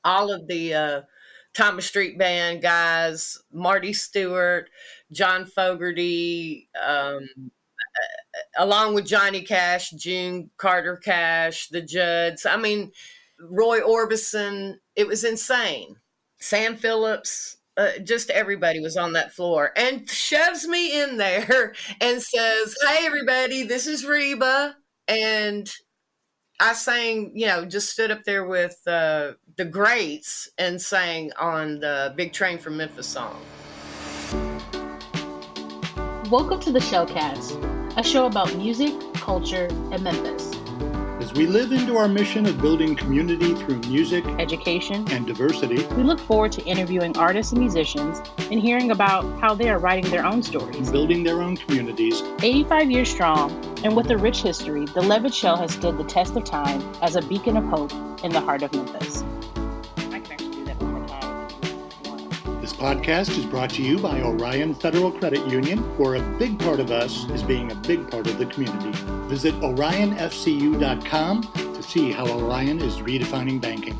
all of the Thomas Street Band guys, Marty Stewart, John Fogerty, along with Johnny Cash, June Carter Cash, the Judds. I mean, Roy Orbison. It was insane. Sam Phillips. Just everybody was on that floor and shoves me in there and says, "Hey, everybody, this is Reba." And I sang, just stood up there with the greats and sang on the Big Train from Memphis song. Welcome to the Shellcast, a show about music, culture, and Memphis. As we live into our mission of building community through music, education, and diversity, we look forward to interviewing artists and musicians and hearing about how they are writing their own stories, building their own communities. 85 years strong, and with a rich history, the Levitt Shell has stood the test of time as a beacon of hope in the heart of Memphis. I can actually do that one more time. This podcast is brought to you by Orion Federal Credit Union, where a big part of us is being a big part of the community. Visit orionfcu.com to see how Orion is redefining banking.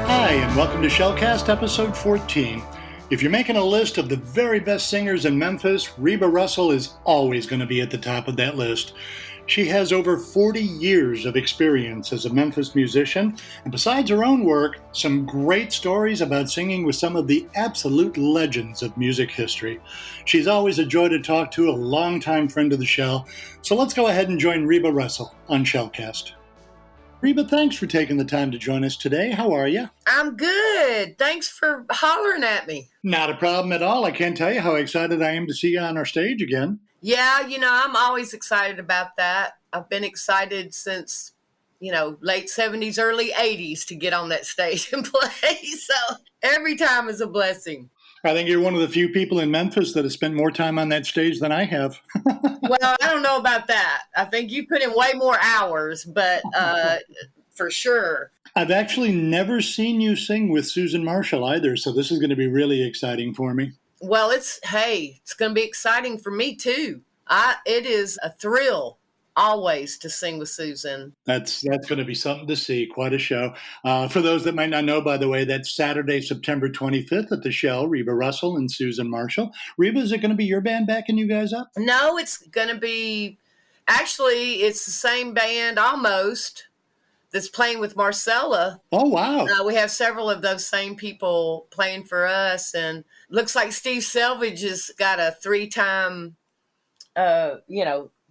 Hi, and welcome to Shellcast episode 14. If you're making a list of the very best singers in Memphis, Reba Russell is always going to be at the top of that list. She has over 40 years of experience as a Memphis musician, and besides her own work, some great stories about singing with some of the absolute legends of music history. She's always a joy to talk to, a longtime friend of the Shell. So let's go ahead and join Reba Russell on Shellcast. Reba, thanks for taking the time to join us today. How are you? I'm good. Thanks for hollering at me. Not a problem at all. I can't tell you how excited I am to see you on our stage again. Yeah, I'm always excited about that. I've been excited since, late 70s, early 80s to get on that stage and play. So every time is a blessing. I think you're one of the few people in Memphis that has spent more time on that stage than I have. Well, I don't know about that. I think you put in way more hours, but for sure. I've actually never seen you sing with Susan Marshall either, so this is going to be really exciting for me. Well, it's going to be exciting for me too. It is a thrill always to sing with Susan. That's going to be something to see. Quite a show. For those that might not know, by the way, that's Saturday, September 25th at the Shell, Reba Russell and Susan Marshall. Reba, is it going to be your band backing you guys up? No, it's going to be, actually, it's the same band almost that's playing with Marcella. Oh, wow. We have several of those same people playing for us, and looks like Steve Selvage has got a three-time,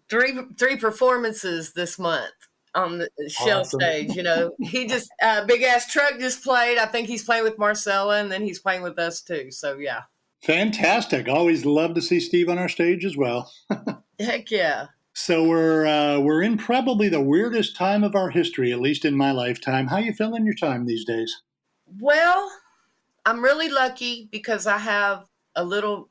three performances this month on the Shell stage. He just Big Ass Truck just played. I think he's playing with Marcella, and then he's playing with us too. So yeah, fantastic. Always love to see Steve on our stage as well. Heck yeah. So we're in probably the weirdest time of our history, at least in my lifetime. How you filling your time these days? Well, I'm really lucky because I have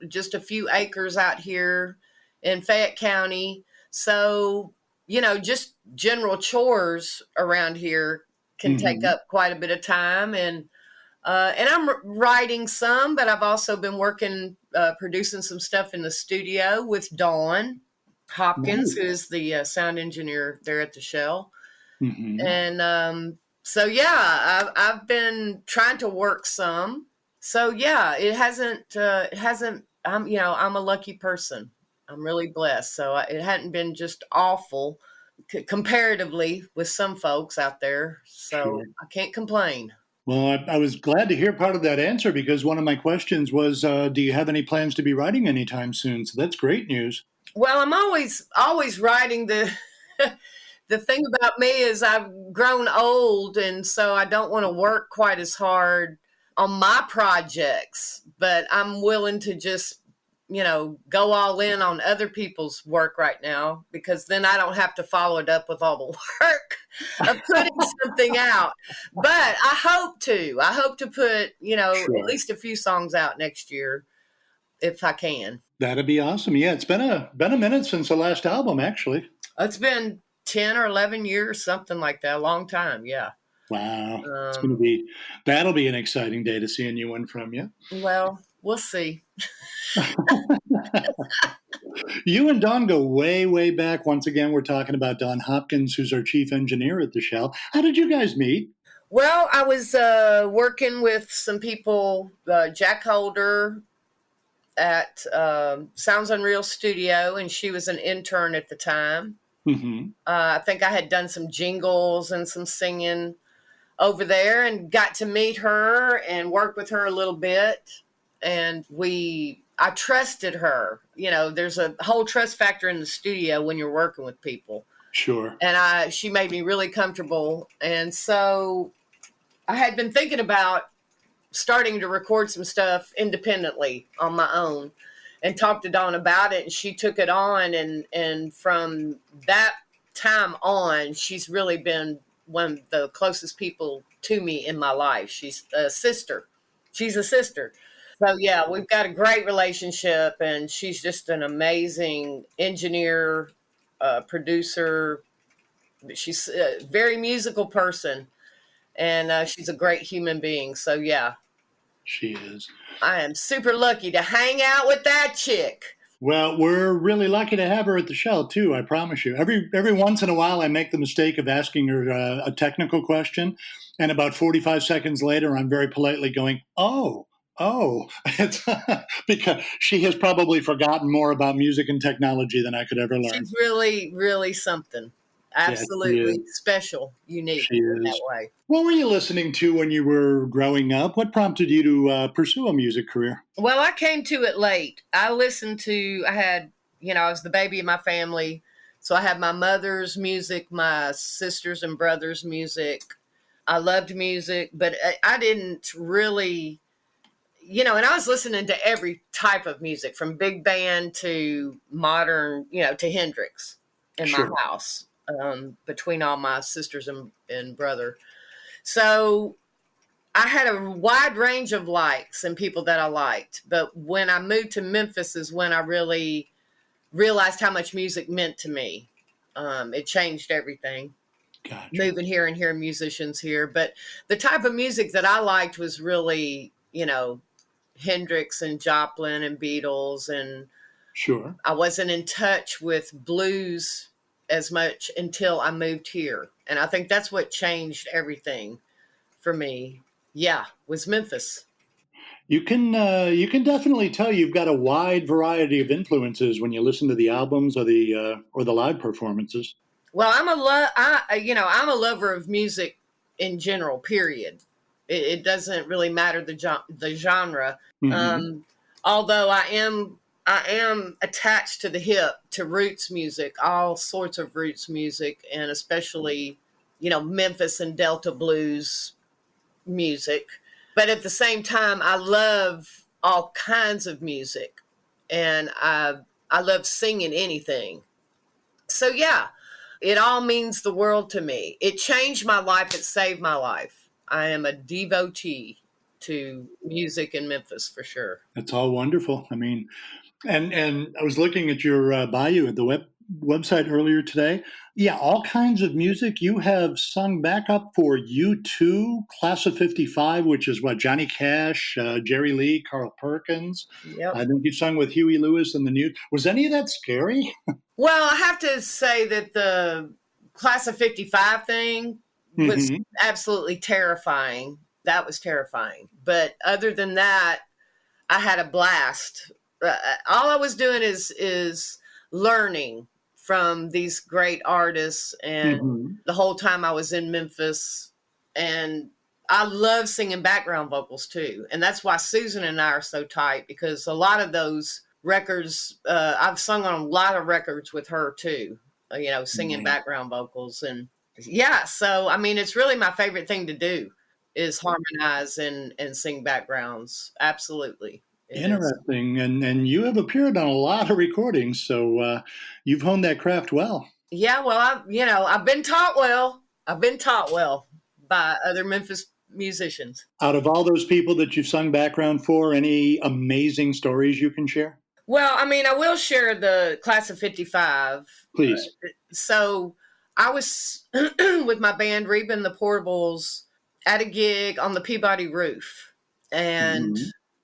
just a few acres out here in Fayette County. So, just general chores around here can take up quite a bit of time. And I'm writing some, but I've also been working, producing some stuff in the studio with Dawn Hopkins, who is the sound engineer there at the Shell. Mm-hmm. And so, yeah, I've been trying to work some. So, yeah, it hasn't, I'm a lucky person. I'm really blessed. So it hadn't been just awful comparatively with some folks out there. So sure. I can't complain. Well, I was glad to hear part of that answer because one of my questions was, do you have any plans to be writing anytime soon? So that's great news. Well, I'm always writing. The thing about me is I've grown old, and so I don't want to work quite as hard on my projects, but I'm willing to just go all in on other people's work right now, because then I don't have to follow it up with all the work of putting something out. But I hope to put, sure, at least a few songs out next year if I can. That'd be awesome. Yeah, it's been a minute since the last album, actually. It's been 10 or 11 years, something like that, a long time, yeah. Wow. Um, That'll be an exciting day to see a new one from you. well, we'll see. You and Don go way, way back. Once again, we're talking about Don Hopkins, who's our chief engineer at the Shell. How did you guys meet? Well, I was working with some people, Jack Holder at Sounds Unreal Studio, and she was an intern at the time. Mm-hmm. I think I had done some jingles and some singing over there and got to meet her and work with her a little bit. And I trusted her. You know, there's a whole trust factor in the studio when you're working with people. Sure. And she made me really comfortable. And so I had been thinking about starting to record some stuff independently on my own and talked to Dawn about it. And she took it on. And from that time on, she's really been one of the closest people to me in my life. She's a sister. So yeah, we've got a great relationship, and she's just an amazing engineer, producer. She's a very musical person, and she's a great human being. So yeah, She is. I am super lucky to hang out with that chick. Well, we're really lucky to have her at the Shell too. I promise you. Every once in a while, I make the mistake of asking her a technical question, and about 45 seconds later, I'm very politely going, "Oh." It's because she has probably forgotten more about music and technology than I could ever learn. She's really, really something. Absolutely special, unique in that way. What were you listening to when you were growing up? What prompted you to pursue a music career? Well, I came to it late. I was the baby of my family. So I had my mother's music, my sisters and brothers' music. I loved music, but I didn't really, and I was listening to every type of music from big band to modern, to Hendrix in my house, between all my sisters and brother. So I had a wide range of likes and people that I liked. But when I moved to Memphis is when I really realized how much music meant to me. It changed everything. Gotcha. Moving here and hearing musicians here. But the type of music that I liked was really, Hendrix and Joplin and Beatles. And Sure. I wasn't in touch with blues as much until I moved here. And I think that's what changed everything for me. Yeah, was Memphis. You can definitely tell you've got a wide variety of influences when you listen to the albums or the live performances. Well, I'm a lover of music in general. Period. It doesn't really matter the genre. Mm-hmm. Although I am attached to the hip, to roots music, all sorts of roots music, and especially Memphis and Delta blues music. But at the same time, I love all kinds of music, and I love singing anything. So yeah, it all means the world to me. It changed my life. It saved my life. I am a devotee to music in Memphis for sure. That's all wonderful. I mean, and I was looking at your bio at the website earlier today. Yeah, all kinds of music. You have sung backup for U2, Class of 55, which is what, Johnny Cash, Jerry Lee, Carl Perkins. Yep. I think you sung with Huey Lewis and the News. Was any of that scary? Well, I have to say that the Class of 55 thing was absolutely terrifying. That was terrifying. But other than that, I had a blast. All I was doing is learning from these great artists, and the whole time I was in Memphis. And I love singing background vocals too. And that's why Susan and I are so tight, because a lot of those records, I've sung on a lot of records with her too, singing background vocals. And yeah, so I mean, it's really my favorite thing to do is harmonize and sing backgrounds. Absolutely. Interesting. And you have appeared on a lot of recordings, so you've honed that craft well. Yeah, well, I've been taught well. I've been taught well by other Memphis musicians. Out of all those people that you've sung background for, any amazing stories you can share? Well, I mean, I will share the Class of 55. Please. So I was with my band, Reba and the Portables, at a gig on the Peabody roof. And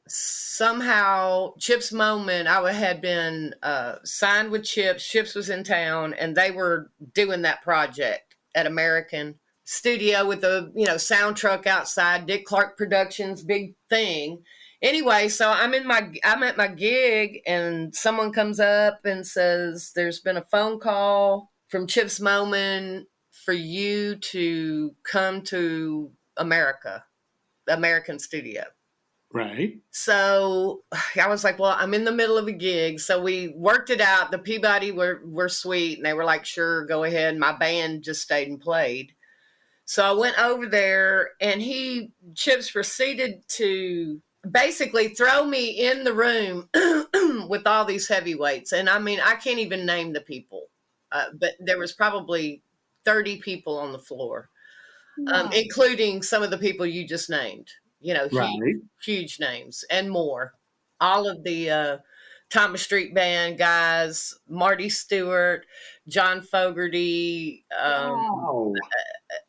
somehow Chip's Moment, I had been signed with Chips. Chips was in town, and they were doing that project at American Studio with the, sound truck outside, Dick Clark Productions, big thing. Anyway, so I'm at my gig, and someone comes up and says, there's been a phone call from Chip's Moment for you to come to American Studio. Right. So I was like, well, I'm in the middle of a gig. So we worked it out. The Peabody were sweet, and they were like, sure, go ahead. My band just stayed and played. So I went over there, and Chips proceeded to basically throw me in the room with all these heavyweights. And I mean, I can't even name the people, but there was probably 30 people on the floor, including some of the people you just named, huge names and more. All of the Thomas Street Band guys, Marty Stewart, John Fogerty,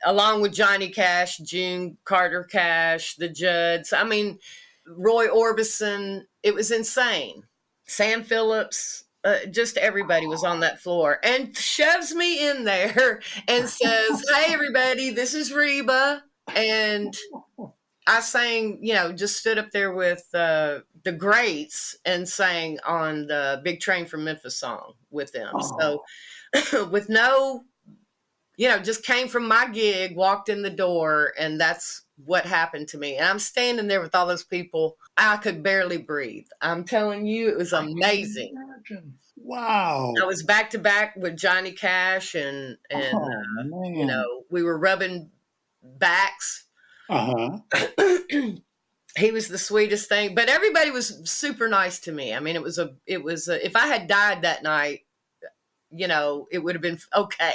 along with Johnny Cash, June Carter Cash, the Judds. I mean, Roy Orbison. It was insane. Sam Phillips. Just everybody was on that floor, and shoves me in there and says, hey, everybody, this is Reba. And I sang, just stood up there with the greats and sang on the Big Train from Memphis song with them. Oh. So with no, just came from my gig, walked in the door, and that's what happened to me. And I'm standing there with all those people. I could barely breathe. I'm telling you, it was amazing. Wow. I was back to back with Johnny Cash, and we were rubbing backs. He was the sweetest thing, but everybody was super nice to me. I mean, it was if I had died that night, it would have been okay.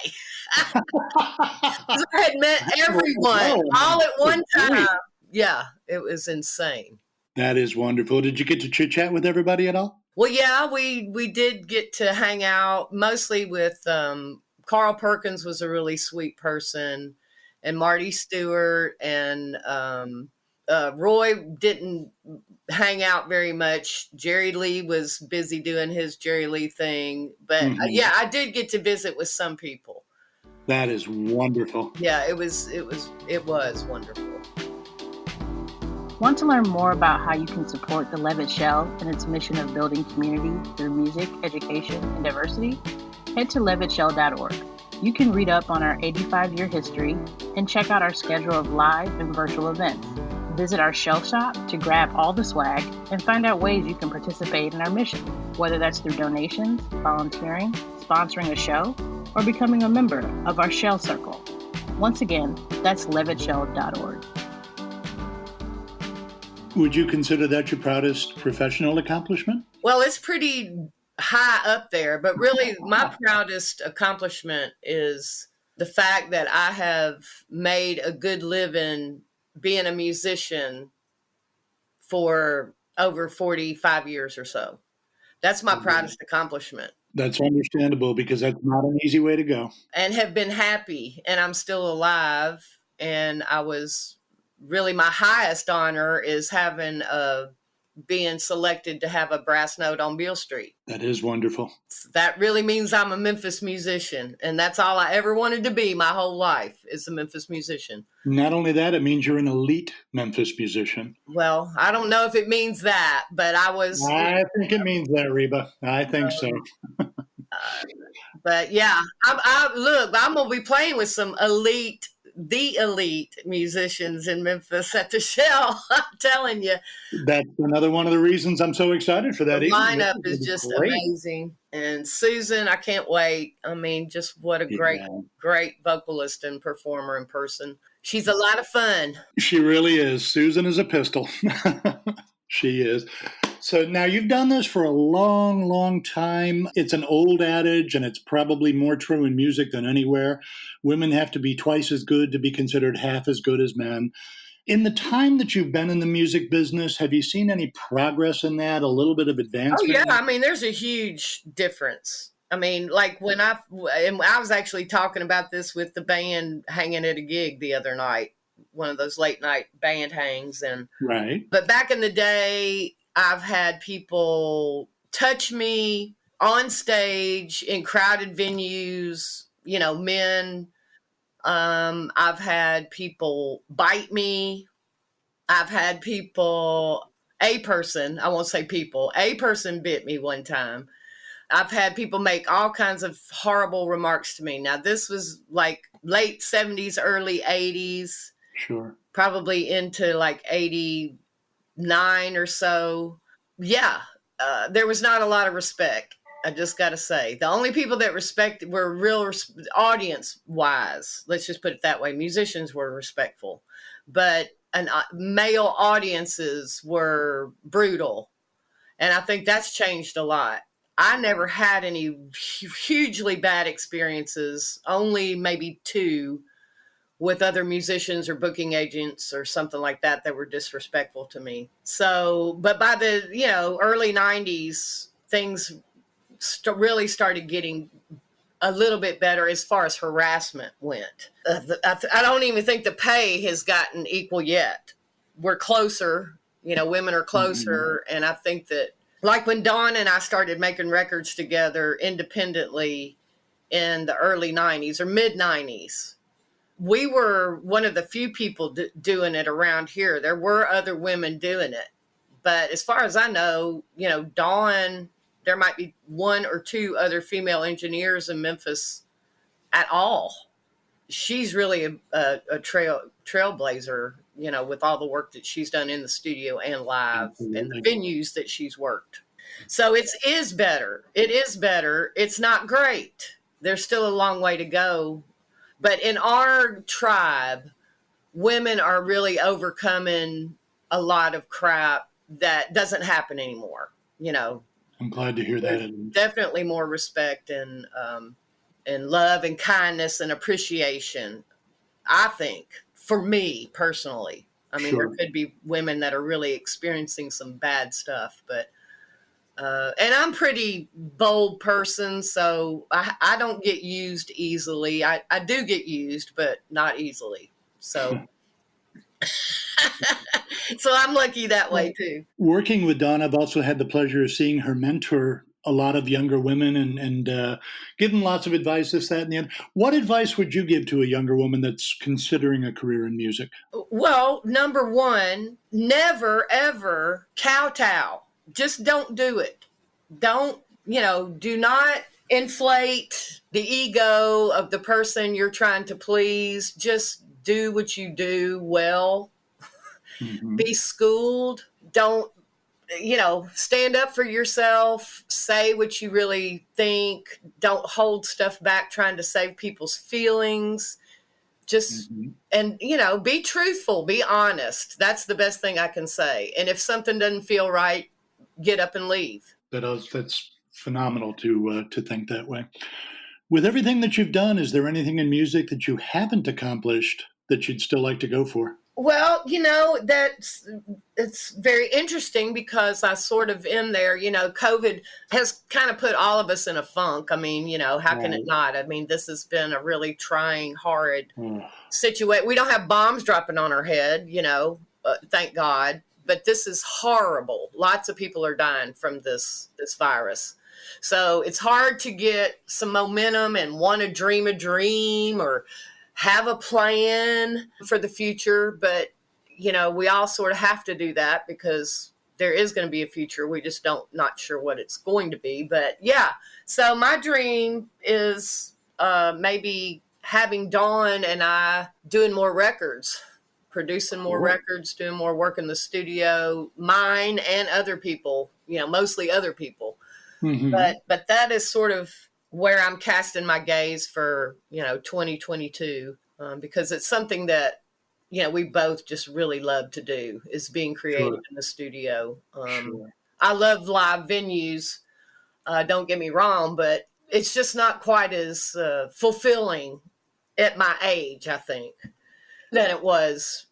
I had met everyone all at one time. Yeah, it was insane. That is wonderful. Did you get to chit chat with everybody at all? Well, yeah, we did get to hang out mostly with Carl Perkins was a really sweet person, and Marty Stewart, and Roy didn't hang out very much. Jerry Lee was busy doing his Jerry Lee thing, but I did get to visit with some people. That is wonderful. Yeah, it was wonderful. Want to learn more about how you can support the Levitt Shell and its mission of building community through music, education, and diversity? Head to levittshell.org. You can read up on our 85-year history and check out our schedule of live and virtual events. Visit our shell shop to grab all the swag and find out ways you can participate in our mission, whether that's through donations, volunteering, sponsoring a show, or becoming a member of our Shell Circle. Once again, that's levittshell.org. Would you consider that your proudest professional accomplishment? Well, it's pretty high up there, but really my proudest accomplishment is the fact that I have made a good living being a musician for over 45 years or so. That's my proudest accomplishment. That's understandable, because that's not an easy way to go. And have been happy, and I'm still alive. And my highest honor is being selected to have a brass note on Beale Street. That is wonderful. That really means I'm a Memphis musician, and that's all I ever wanted to be my whole life, is a Memphis musician. Not only that, it means you're an elite Memphis musician. Well, I don't know if it means that, but I think it means that, Reba. I think so. But yeah, I'm going to be playing with some elite musicians in Memphis at the Shell. I'm telling you. That's another one of the reasons I'm so excited for that. The lineup is just amazing. And Susan, I can't wait. I mean, just what a great vocalist and performer in person. She's a lot of fun. She really is. Susan is a pistol. She is. So now you've done this for a long, long time. It's an old adage, and it's probably more true in music than anywhere. Women have to be twice as good to be considered half as good as men. In the time that you've been in the music business, have you seen any progress in that, a little bit of advancement? Oh, yeah. I mean, there's a huge difference. I mean, like and I was actually talking about this with the band hanging at a gig the other night, one of those late night band hangs. Right. But back in the day, I've had people touch me on stage in crowded venues, men. I've had people bite me. I've had I won't say people, a person bit me one time. I've had people make all kinds of horrible remarks to me. Now, this was like late 70s, early 80s, Sure. probably into like 89 or so. Yeah, there was not a lot of respect. I just got to say, the only people that respected were audience wise. Let's just put it that way. Musicians were respectful, but male audiences were brutal. And I think that's changed a lot. I never had any hugely bad experiences, only maybe two with other musicians or booking agents or something like that that were disrespectful to me. So, but by the, early 90s, things really started getting a little bit better as far as harassment went. I don't even think the pay has gotten equal yet. We're closer, women are closer. Mm-hmm. And I think that, like when Dawn and I started making records together independently in the early 90s or mid 90s, we were one of the few people doing it around here. There were other women doing it. But as far as I know, Dawn, there might be one or two other female engineers in Memphis at all. She's really a trailblazer, with all the work that she's done in the studio and live. Absolutely. And the venues that she's worked. So it is better. It is better. It's not great. There's still a long way to go. But in our tribe, women are really overcoming a lot of crap that doesn't happen anymore. I'm glad to hear that. Definitely more respect and love and kindness and appreciation, I think, for me personally. I mean, sure. There could be women that are really experiencing some bad stuff, but and I'm a pretty bold person, so I don't get used easily. I do get used, but not easily. So so I'm lucky that way too. Working with Dawn, I've also had the pleasure of seeing her mentor a lot of younger women and give them lots of advice, this, that, and the other. What advice would you give to a younger woman that's considering a career in music? Well, number one, never, ever kowtow. Just don't do it. Don't, do not inflate the ego of the person you're trying to please. Just do what you do well. Mm-hmm. Be schooled. Don't, stand up for yourself. Say what you really think. Don't hold stuff back trying to save people's feelings. Just, mm-hmm. And, be truthful. Be honest. That's the best thing I can say. And if something doesn't feel right, get up and leave. That's phenomenal to think that way. With everything that you've done, is there anything in music that you haven't accomplished that you'd still like to go for? Well, it's very interesting because I sort of am there. COVID has kind of put all of us in a funk. I mean, how can it not? I mean, this has been a really trying, horrid situation. We don't have bombs dropping on our head, thank God. But this is horrible. Lots of people are dying from this virus. So it's hard to get some momentum and want to dream a dream or have a plan for the future. But, we all sort of have to do that because there is going to be a future. We just not sure what it's going to be. But yeah, so my dream is maybe having Dawn and I doing more records. Producing more records, doing more work in the studio, mine and other people, mostly other people. Mm-hmm. But that is sort of where I'm casting my gaze for, 2022, because it's something that, we both just really love to do is being creative in the studio. Sure. I love live venues. Don't get me wrong, but it's just not quite as fulfilling at my age, I think, than it was,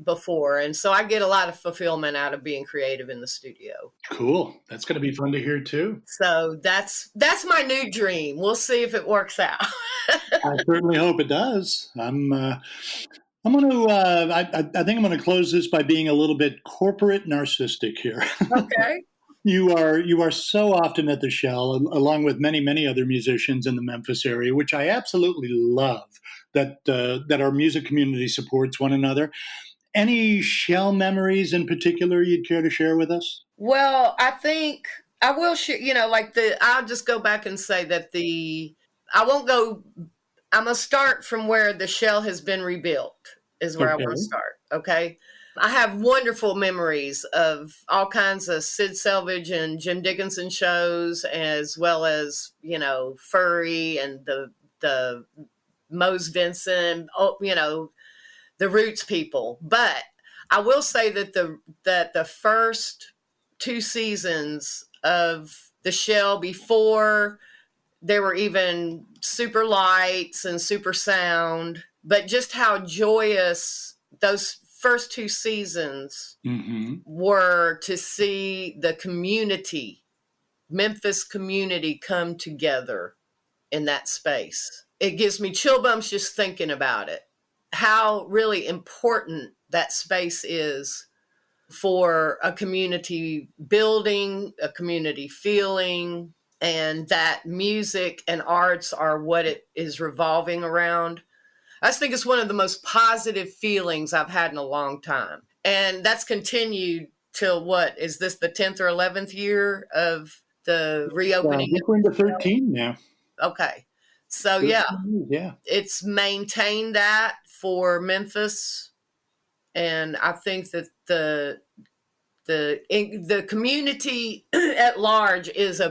before. And so I get a lot of fulfillment out of being creative in the studio. Cool. That's going to be fun to hear too. So that's my new dream. We'll see if it works out. I certainly hope it does. I'm going to, I think I'm going to close this by being a little bit corporate narcissistic here. Okay. You are so often at the Shell, along with many, many other musicians in the Memphis area, which I absolutely love that our music community supports one another. Any Shell memories in particular you'd care to share with us? Well, I think I will share, I'll just go back and say that I'm going to start from where the Shell has been rebuilt is where Okay. I want to start. Okay. I have wonderful memories of all kinds of Sid Selvage and Jim Dickinson shows, as well as, Furry and the Mose Vincent, the Roots people. But I will say that the first 2 seasons of the Shell, before there were even super lights and super sound, but just how joyous those first 2 seasons were to see the community, Memphis community, come together in that space. It gives me chill bumps just thinking about it, how really important that space is for a community building, a community feeling, and that music and arts are what it is revolving around. I just think it's one of the most positive feelings I've had in a long time. And that's continued till what? Is this the 10th or 11th year of the reopening? We're into 13 now. Okay. So yeah, it's maintained that for Memphis. And I think that the community at large is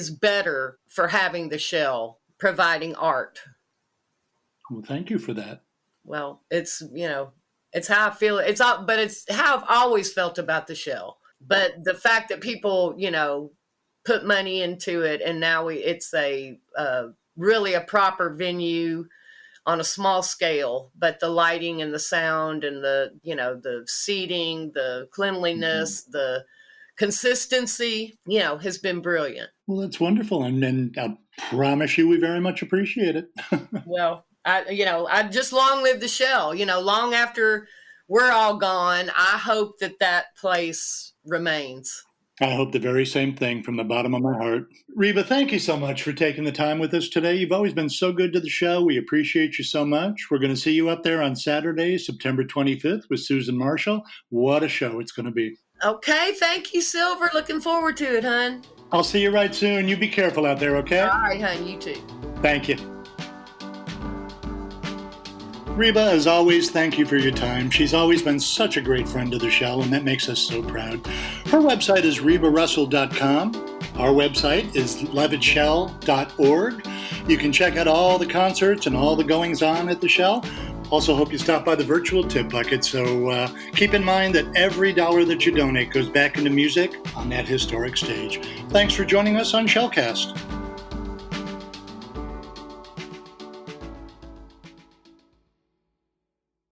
better for having the Shell providing art. Well, thank you for that. Well, it's how I feel. It's how I've always felt about the Shell. But the fact that people, put money into it, and now it's a really a proper venue on a small scale, but the lighting and the sound and the seating, the cleanliness, the consistency, has been brilliant. Well, that's wonderful. And I promise you, we very much appreciate it. Well, I just long live the Shell, long after we're all gone. I hope that place remains. I hope the very same thing from the bottom of my heart. Reba, thank you so much for taking the time with us today. You've always been so good to the show. We appreciate you so much. We're going to see you up there on Saturday, September 25th with Susan Marshall. What a show it's going to be. Okay. Thank you, Silver. Looking forward to it, hon. I'll see you right soon. You be careful out there, okay? All right, hon. You too. Thank you. Reba, as always, thank you for your time. She's always been such a great friend to the Shell, and that makes us so proud. Her website is rebarussell.com. Our website is levittshell.org. You can check out all the concerts and all the goings-on at the Shell. Also hope you stop by the virtual tip bucket, so keep in mind that every dollar that you donate goes back into music on that historic stage. Thanks for joining us on Shellcast.